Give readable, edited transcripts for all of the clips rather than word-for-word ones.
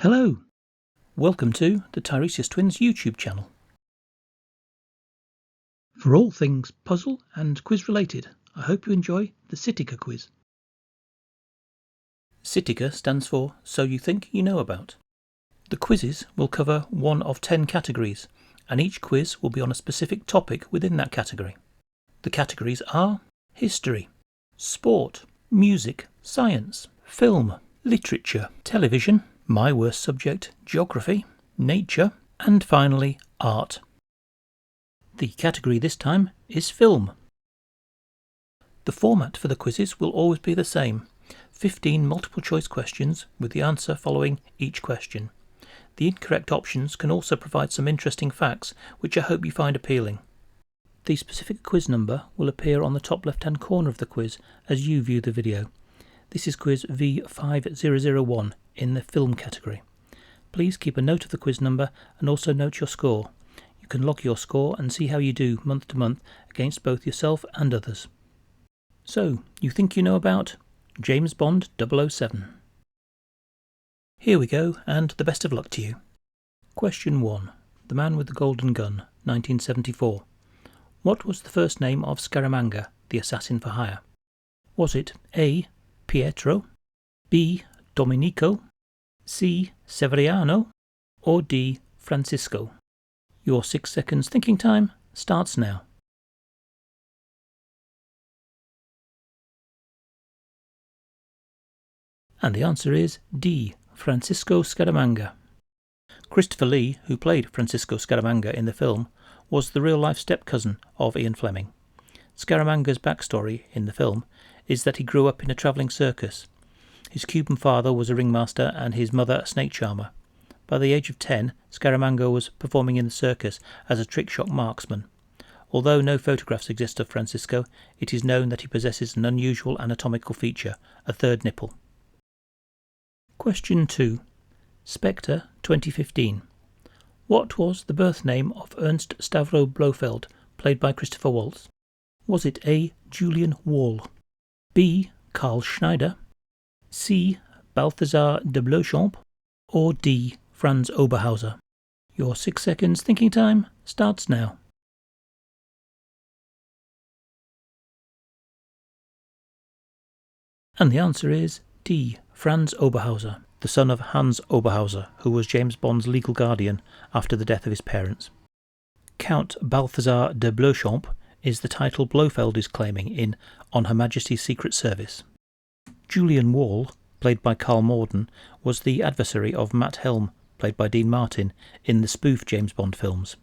Hello, welcome to the Tiresias Twins YouTube channel. For all things puzzle and quiz related, I hope you enjoy the SYTYKA quiz. SYTYKA stands for So You Think You Know About. The quizzes will cover one of 10 categories, and each quiz will be on a specific topic within that category. The categories are history, sport, music, science, film, literature, television, my worst subject, geography, nature, and finally, art. The category this time is film. The format for the quizzes will always be the same, 15 multiple choice questions with the answer following each question. The incorrect options can also provide some interesting facts which I hope you find appealing. The specific quiz number will appear on the top left hand corner of the quiz as you view the video. This is quiz V5001 in the film category. Please keep a note of the quiz number and also note your score. You can log your score and see how you do month to month against both yourself and others. So, you think you know about James Bond 007. Here we go, and the best of luck to you. Question 1. The Man with the Golden Gun, 1974. What was the first name of Scaramanga, the assassin for hire? Was it A. Pietro, B. Domenico, C. Severiano, or D. Francisco? Your 6 seconds thinking time starts now. And the answer is D. Francisco Scaramanga. Christopher Lee, who played Francisco Scaramanga in the film, was the real-life step-cousin of Ian Fleming. Scaramanga's backstory in the film is that he grew up in a travelling circus. His Cuban father was a ringmaster and his mother a snake charmer. By the age of 10, Scaramanga was performing in the circus as a trick-shot marksman. Although no photographs exist of Francisco, it is known that he possesses an unusual anatomical feature, a third nipple. Question 2. Spectre 2015. What was the birth name of Ernst Stavro Blofeld, played by Christopher Waltz? Was it A. Julian Wall, B. Carl Schneider, C. Balthazar de Beauchamp, or D. Franz Oberhauser? Your 6 seconds thinking time starts now. And the answer is D. Franz Oberhauser, the son of Hans Oberhauser, who was James Bond's legal guardian after the death of his parents. Count Balthazar de Beauchamp is the title Blofeld is claiming in On Her Majesty's Secret Service. Julian Wall, played by Carl Morden, was the adversary of Matt Helm, played by Dean Martin, in the spoof James Bond films.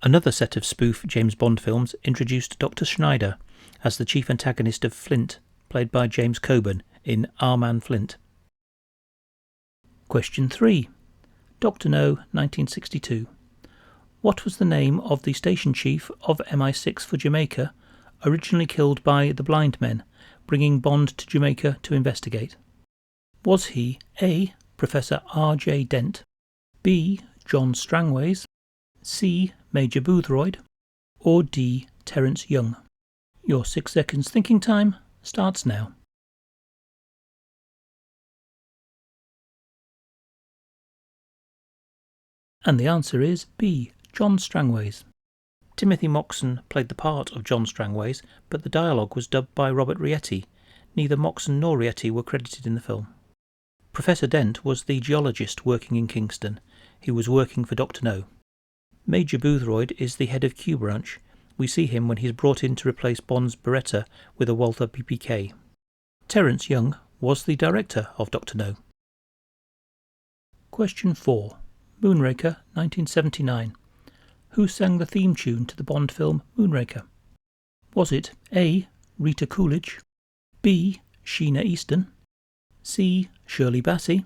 Another set of spoof James Bond films introduced Dr. Schneider as the chief antagonist of Flint, played by James Coburn in Our Man Flint. Question 3. Dr. No, 1962. What was the name of the station chief of MI6 for Jamaica, originally killed by the blind men, bringing Bond to Jamaica to investigate? Was he A. Professor R.J. Dent, B. John Strangways, C. Major Boothroyd, or D. Terence Young? Your 6 seconds thinking time starts now. And the answer is B. John Strangways. Timothy Moxon played the part of John Strangways, but the dialogue was dubbed by Robert Rietti. Neither Moxon nor Rietti were credited in the film. Professor Dent was the geologist working in Kingston. He was working for Dr. No. Major Boothroyd is the head of Q Branch. We see him when he's brought in to replace Bond's Beretta with a Walther PPK. Terence Young was the director of Dr. No. Question 4. Moonraker 1979. Who sang the theme tune to the Bond film Moonraker? Was it A. Rita Coolidge, B. Sheena Easton, C. Shirley Bassey,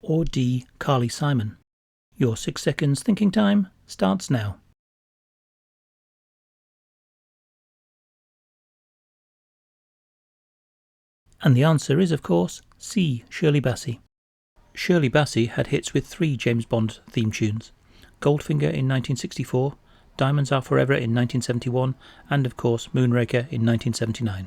or D. Carly Simon? Your 6 seconds thinking time starts now. And the answer is, of course, C. Shirley Bassey. Shirley Bassey had hits with 3 James Bond theme tunes: Goldfinger in 1964, Diamonds Are Forever in 1971, and of course Moonraker in 1979.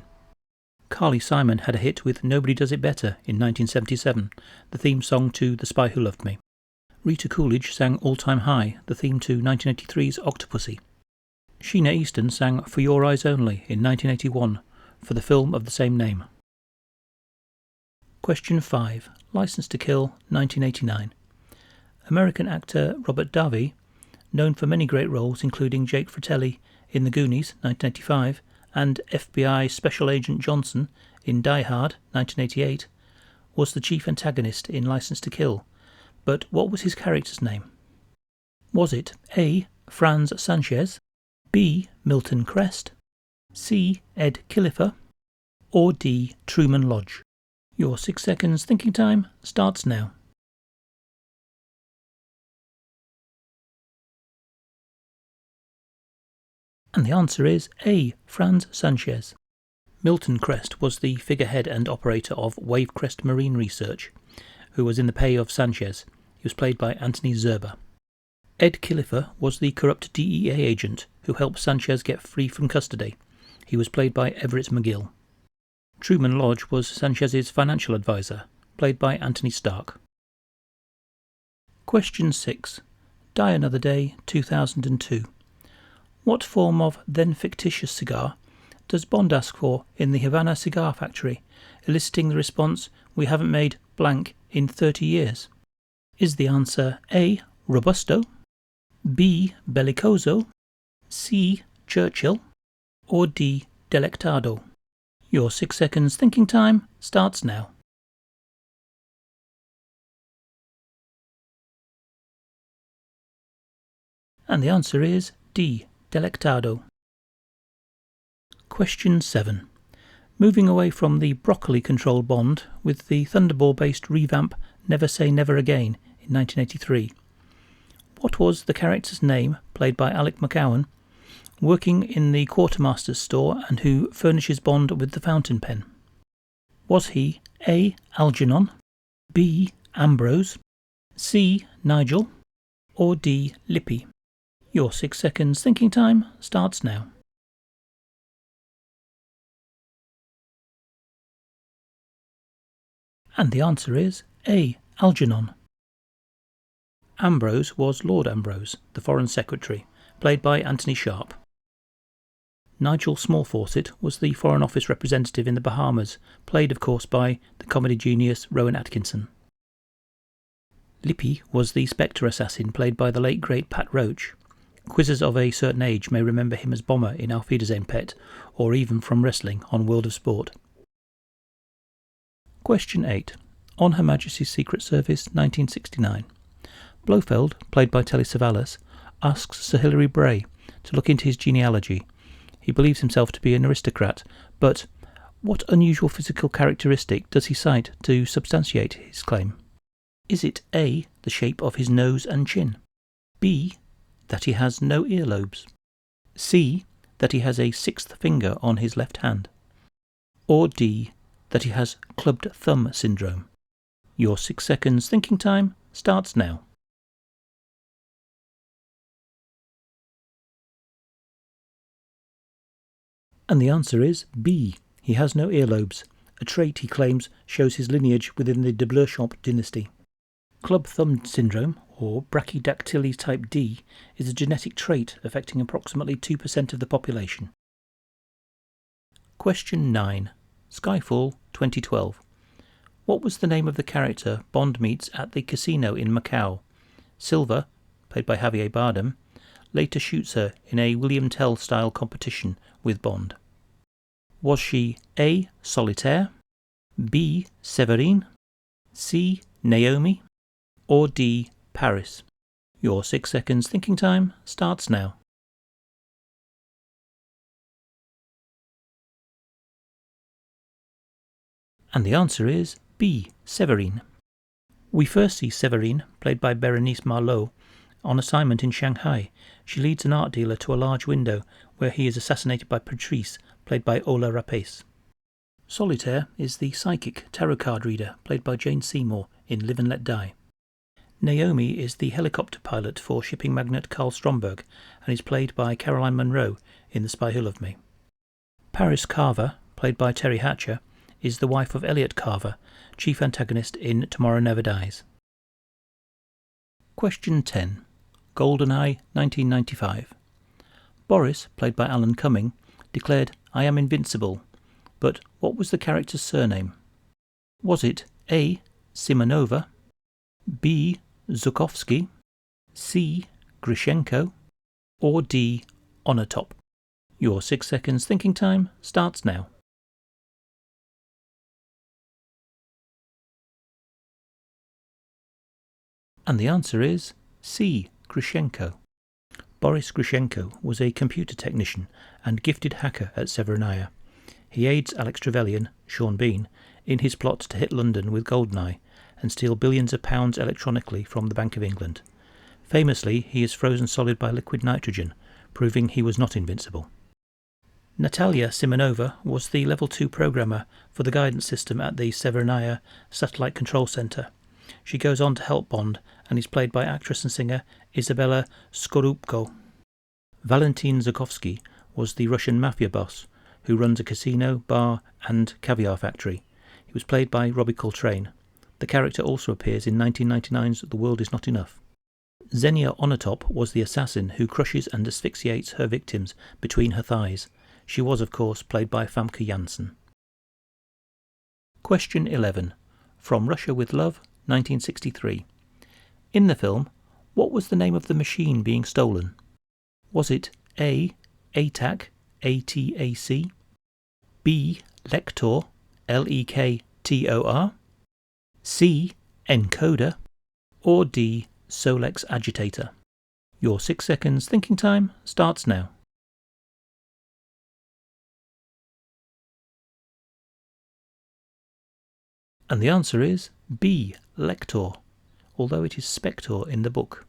Carly Simon had a hit with Nobody Does It Better in 1977, the theme song to The Spy Who Loved Me. Rita Coolidge sang All Time High, the theme to 1983's Octopussy. Sheena Easton sang For Your Eyes Only in 1981 for the film of the same name. Question 5. License to Kill, 1989. American actor Robert Davi, known for many great roles including Jake Fratelli in The Goonies, 1985, and FBI Special Agent Johnson in Die Hard, 1988, was the chief antagonist in License to Kill, but what was his character's name? Was it A. Franz Sanchez, B. Milton Crest, C. Ed Kilifer, or D. Truman Lodge? Your 6 seconds thinking time starts now. And the answer is A. Franz Sanchez. Milton Crest was the figurehead and operator of Wavecrest Marine Research, who was in the pay of Sanchez. He was played by Anthony Zerber. Ed Kilifer was the corrupt DEA agent who helped Sanchez get free from custody. He was played by Everett McGill. Truman Lodge was Sanchez's financial advisor, played by Anthony Stark. Question 6. Die Another Day, 2002. What form of then fictitious cigar does Bond ask for in the Havana cigar factory, eliciting the response, "We haven't made blank in 30 years"? Is the answer A. Robusto, B. Bellicoso, C. Churchill, or D. Delectado? Your 6 seconds thinking time starts now. And the answer is D. Delectado. Question 7. Moving away from the broccoli-controlled Bond with the Thunderball-based revamp Never Say Never Again in 1983. What was the character's name, played by Alec McCowan, working in the quartermaster's store and who furnishes Bond with the fountain pen? Was he A. Algernon, B. Ambrose, C. Nigel, or D. Lippy? Your 6 seconds thinking time starts now. And the answer is A. Algernon. Ambrose was Lord Ambrose, the Foreign Secretary, played by Anthony Sharp. Nigel Smallfawcett was the Foreign Office representative in the Bahamas, played of course by the comedy genius Rowan Atkinson. Lippy was the Spectre assassin, played by the late great Pat Roach. Quizzers of a certain age may remember him as Bomber in Auf Wiedersehen Pet, or even from wrestling on World of Sport. Question 8. On Her Majesty's Secret Service, 1969. Blofeld, played by Telly Savalas, asks Sir Hilary Bray to look into his genealogy. He believes himself to be an aristocrat, but what unusual physical characteristic does he cite to substantiate his claim? Is it A. the shape of his nose and chin, B. that he has no earlobes, C. that he has a sixth finger on his left hand, or D. that he has clubbed thumb syndrome? Your 6 seconds thinking time starts now. And the answer is B. He has no earlobes, a trait he claims shows his lineage within the de Blerchamp dynasty. Club thumb syndrome, or brachydactyly type D, is a genetic trait affecting approximately 2% of the population. Question 9. Skyfall 2012. What was the name of the character Bond meets at the casino in Macau? Silver, played by Javier Bardem, later shoots her in a William Tell-style competition with Bond. Was she A. Solitaire, B. Severine, C. Naomi, or D. Paris? Your 6 seconds thinking time starts now. And the answer is B. Severine. We first see Severine, played by Berenice Marlowe, on assignment in Shanghai. She leads an art dealer to a large window where he is assassinated by Patrice, played by Ola Rapace. Solitaire is the psychic tarot card reader, played by Jane Seymour in Live and Let Die. Naomi is the helicopter pilot for shipping magnate Carl Stromberg and is played by Caroline Munro in The Spy Who Loved Me. Paris Carver, played by Terry Hatcher, is the wife of Elliot Carver, chief antagonist in Tomorrow Never Dies. Question 10. GoldenEye 1995. Boris, played by Alan Cumming, declared, "I am invincible," but what was the character's surname? Was it A. Simonova, B. Zukovsky, C. Grishenko, or D. Onatop? Your 6 seconds thinking time starts now. And the answer is C. Grishenko. Boris Grishenko was a computer technician and gifted hacker at Severnaya. He aids Alex Trevelyan, Sean Bean, in his plot to hit London with GoldenEye and steal billions of pounds electronically from the Bank of England. Famously, he is frozen solid by liquid nitrogen, proving he was not invincible. Natalia Simonova was the Level 2 programmer for the guidance system at the Severnaya Satellite Control Center. She goes on to help Bond and is played by actress and singer Isabella Skorupko. Valentin Zukovsky was the Russian mafia boss who runs a casino, bar and caviar factory. He was played by Robbie Coltrane. The character also appears in 1999's The World Is Not Enough. Xenia Onatop was the assassin who crushes and asphyxiates her victims between her thighs. She was, of course, played by Famke Janssen. Question 11. From Russia with Love, 1963. In the film, what was the name of the machine being stolen? Was it A. ATAC, ATAC, B. Lektor, LEKTOR, C. Encoder, or D. Solex Agitator? Your 6 seconds thinking time starts now. And the answer is B. Lektor, although it is Spector in the book.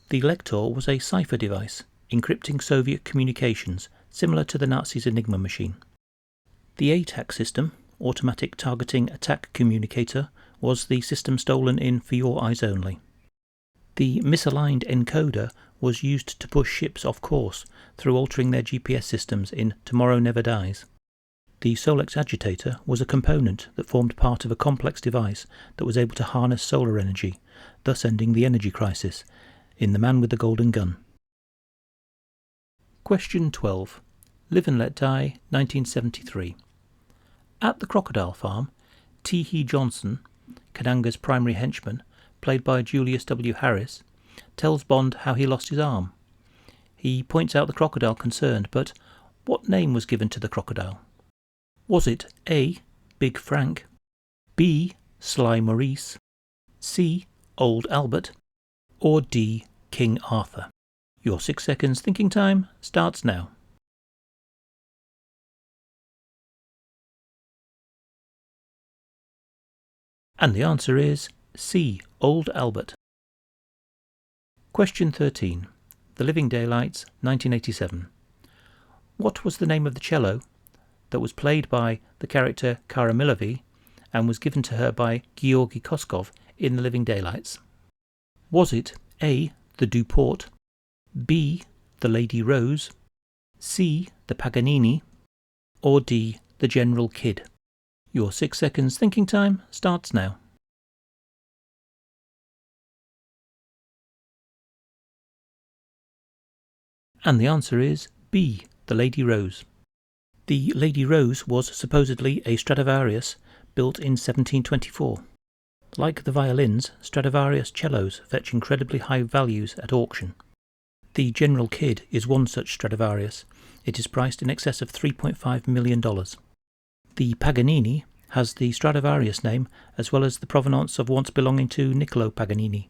The Lektor was a cipher device, encrypting Soviet communications, similar to the Nazis' Enigma machine. The ATAC system, Automatic Targeting Attack Communicator, was the system stolen in For Your Eyes Only. The misaligned encoder was used to push ships off course through altering their GPS systems in Tomorrow Never Dies. The Solex Agitator was a component that formed part of a complex device that was able to harness solar energy, thus ending the energy crisis, in The Man with the Golden Gun. Question 12. Live and Let Die, 1973. At the crocodile farm, T.H. Johnson, Kananga's primary henchman, played by Julius W. Harris, tells Bond how he lost his arm. He points out the crocodile concerned, but what name was given to the crocodile? Was it A. Big Frank, B. Sly Maurice, C. Old Albert, or D. King Arthur? Your 6 seconds thinking time starts now. And the answer is C. Old Albert. Question 13. The Living Daylights, 1987. What was the name of the cello that was played by the character Kara Milovy and was given to her by Georgy Koskov in The Living Daylights? Was it A. the Duport, B. the Lady Rose, C. the Paganini, or D. the General Kidd? Your 6 seconds thinking time starts now. And the answer is B. the Lady Rose. The Lady Rose was supposedly a Stradivarius built in 1724. Like the violins, Stradivarius cellos fetch incredibly high values at auction. The General Kidd is one such Stradivarius. It is priced in excess of $3.5 million. The Paganini has the Stradivarius name as well as the provenance of once belonging to Niccolo Paganini.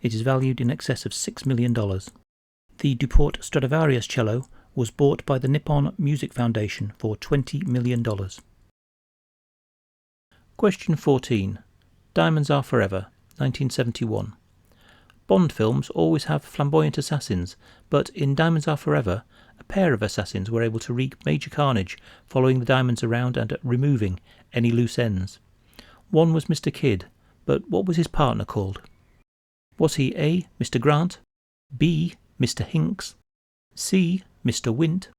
It is valued in excess of $6 million. The Duport Stradivarius cello was bought by the Nippon Music Foundation for $20 million. Question 14. Diamonds Are Forever, 1971. Bond films always have flamboyant assassins, but in Diamonds Are Forever, a pair of assassins were able to wreak major carnage following the diamonds around and removing any loose ends. One was Mr. Kidd, but what was his partner called? Was he A. Mr. Grant, B. Mr. Hinks, C. Mr. Wint,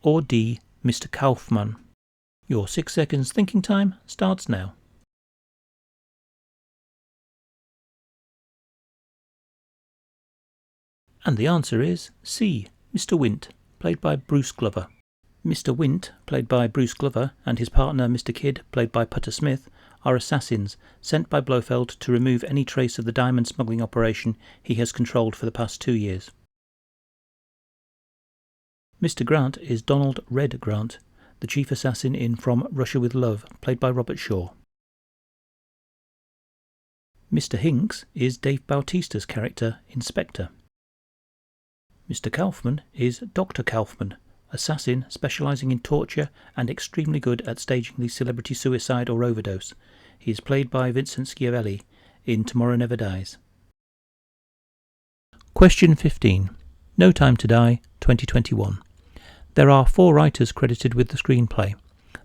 or D. Mr. Kaufman? Your 6 seconds thinking time starts now. And the answer is C, Mr. Wint, played by Bruce Glover. Mr. Wint, played by Bruce Glover, and his partner Mr. Kidd, played by Putter Smith, are assassins sent by Blofeld to remove any trace of the diamond smuggling operation he has controlled for the past 2 years. Mr. Grant is Donald Red Grant, the chief assassin in From Russia with Love, played by Robert Shaw. Mr. Hinks is Dave Bautista's character, Inspector. Mr. Kaufman is Dr. Kaufman, assassin specialising in torture and extremely good at staging the celebrity suicide or overdose. He is played by Vincent Schiavelli in Tomorrow Never Dies. Question 15. No Time to Die, 2021. There are 4 writers credited with the screenplay.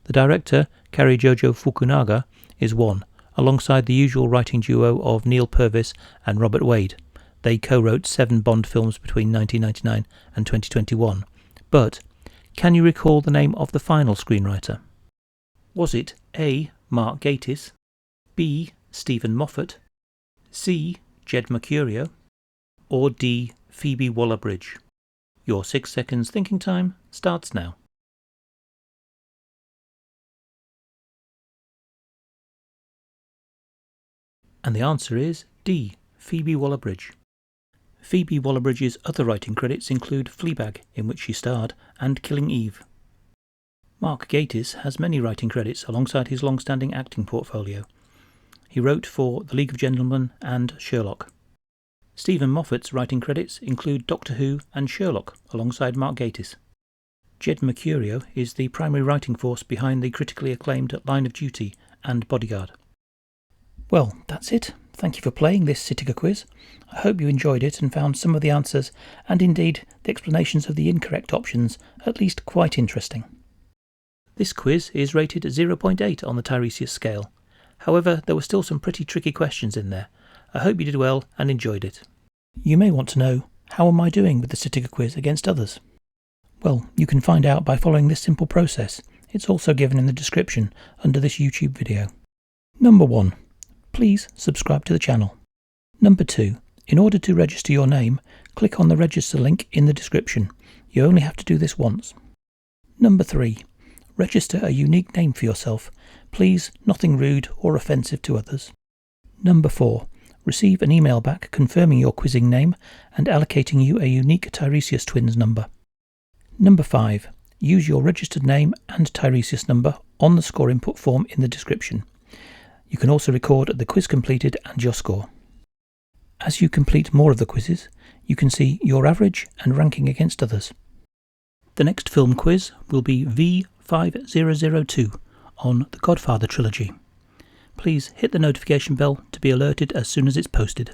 The director, Kari Jojo Fukunaga, is one, alongside the usual writing duo of Neil Purvis and Robert Wade. They co-wrote 7 Bond films between 1999 and 2021. But, can you recall the name of the final screenwriter? Was it A. Mark Gatiss, B. Stephen Moffat, C. Jed Mercurio, or D. Phoebe Waller-Bridge? Your 6 seconds thinking time starts now. And the answer is D. Phoebe Waller-Bridge. Phoebe Waller-Bridge's other writing credits include Fleabag, in which she starred, and Killing Eve. Mark Gatiss has many writing credits alongside his long-standing acting portfolio. He wrote for The League of Gentlemen and Sherlock. Stephen Moffat's writing credits include Doctor Who and Sherlock, alongside Mark Gatiss. Jed Mercurio is the primary writing force behind the critically acclaimed Line of Duty and Bodyguard. Well, that's it. Thank you for playing this SYTYKA quiz. I hope you enjoyed it and found some of the answers, and indeed the explanations of the incorrect options, at least quite interesting. This quiz is rated 0.8 on the Tiresias scale. However, there were still some pretty tricky questions in there. I hope you did well and enjoyed it. You may want to know, how am I doing with the SYTYKA quiz against others? Well, you can find out by following this simple process. It's also given in the description under this YouTube video. Number 1. Please subscribe to the channel. Number 2. In order to register your name, click on the register link in the description. You only have to do this once. Number 3. Register a unique name for yourself. Please, nothing rude or offensive to others. Number 4. Receive an email back confirming your quizzing name and allocating you a unique Tiresias Twins number. Number 5. Use your registered name and Tiresias number on the score input form in the description. You can also record the quiz completed and your score. As you complete more of the quizzes, you can see your average and ranking against others. The next film quiz will be V5002 on the Godfather trilogy. Please hit the notification bell to be alerted as soon as it's posted.